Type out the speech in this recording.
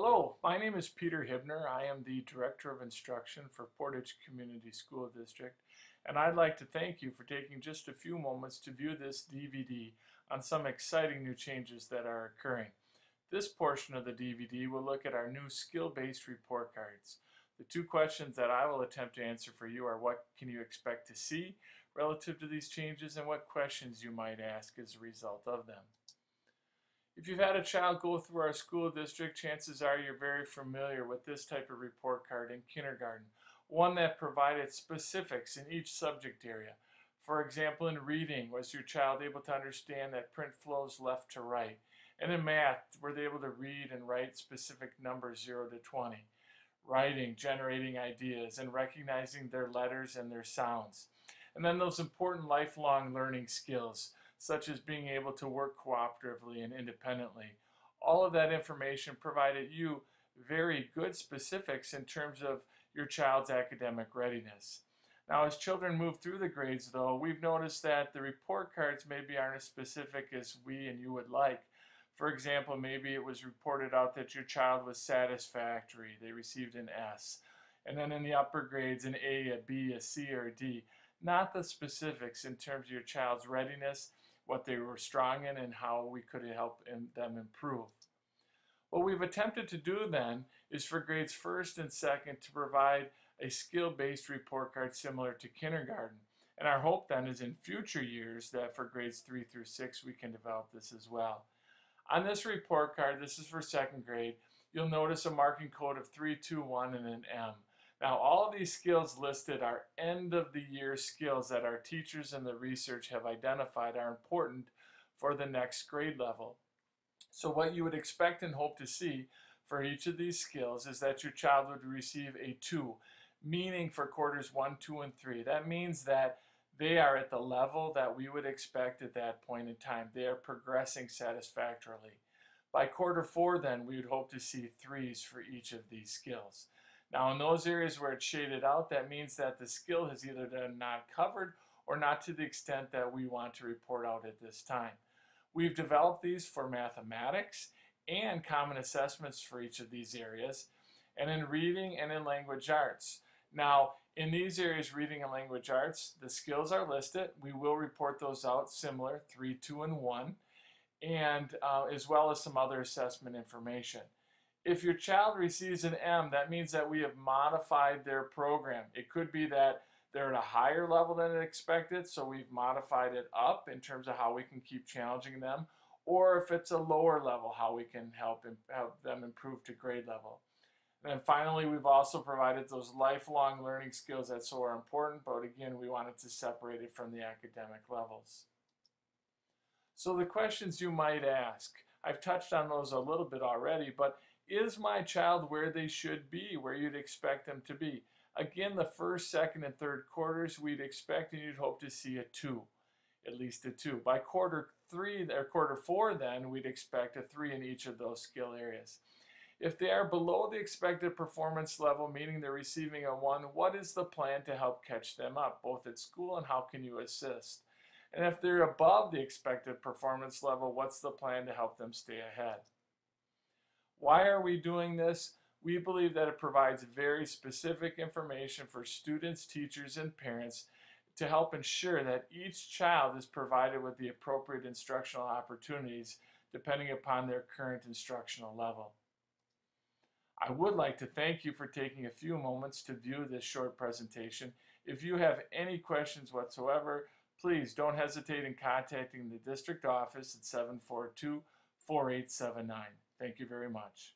Hello, my name is Peter Hibner. I am the Director of Instruction for Portage Community School District, and I'd like to thank you for taking just a few moments to view this DVD on some exciting new changes that are occurring. This portion of the DVD will look at our new skill-based report cards. The two questions that I will attempt to answer for you are what can you expect to see relative to these changes and what questions you might ask as a result of them. If you've had a child go through our school district, chances are you're very familiar with this type of report card in kindergarten, one that provided specifics in each subject area. For example, in reading, was your child able to understand that print flows left to right? And in math, were they able to read and write specific numbers 0 to 20? Writing, generating ideas, and recognizing their letters and their sounds. And then those important lifelong learning skills, such as being able to work cooperatively and independently. All of that information provided you very good specifics in terms of your child's academic readiness. Now, as children move through the grades, though, we've noticed that the report cards maybe aren't as specific as we and you would like. For example, maybe it was reported out that your child was satisfactory. They received an S. And then in the upper grades, an A, a B, a C, or a D. Not the specifics in terms of your child's readiness, what they were strong in, and how we could help them improve. What we've attempted to do then is for grades first and second to provide a skill-based report card similar to kindergarten. And our hope then is in future years that for grades 3 through 6 we can develop this as well. On this report card, this is for second grade, you'll notice a marking code of 321 and an M. Now, all of these skills listed are end of the year skills that our teachers and the research have identified are important for the next grade level. So what you would expect and hope to see for each of these skills is that your child would receive a 2, meaning for quarters 1, 2, and 3. That means that they are at the level that we would expect at that point in time. They are progressing satisfactorily. By quarter 4 then, we would hope to see 3s for each of these skills. Now, in those areas where it's shaded out, that means that the skill has either been not covered or not to the extent that we want to report out at this time. We've developed these for mathematics and common assessments for each of these areas, and in reading and in language arts. Now, in these areas, reading and language arts, the skills are listed. We will report those out similar, 3, 2, and 1, and as well as some other assessment information. If your child receives an M, that means that we have modified their program. It could be that they're at a higher level than expected, so we've modified it up in terms of how we can keep challenging them, or if it's a lower level, how we can help them improve to grade level. And then finally, we've also provided those lifelong learning skills that so are important, but again, we wanted to separate it from the academic levels. So the questions you might ask, I've touched on those a little bit already, but is my child where they should be, where you'd expect them to be? Again, the first, second, and third quarters, we'd expect and you'd hope to see a 2, at least a 2. By quarter 3 or quarter 4, then, we'd expect a 3 in each of those skill areas. If they are below the expected performance level, meaning they're receiving a 1, what is the plan to help catch them up, both at school and how can you assist? And if they're above the expected performance level, what's the plan to help them stay ahead? Why are we doing this? We believe that it provides very specific information for students, teachers, and parents to help ensure that each child is provided with the appropriate instructional opportunities depending upon their current instructional level. I would like to thank you for taking a few moments to view this short presentation. If you have any questions whatsoever, please don't hesitate in contacting the district office at 742-4879. Thank you very much.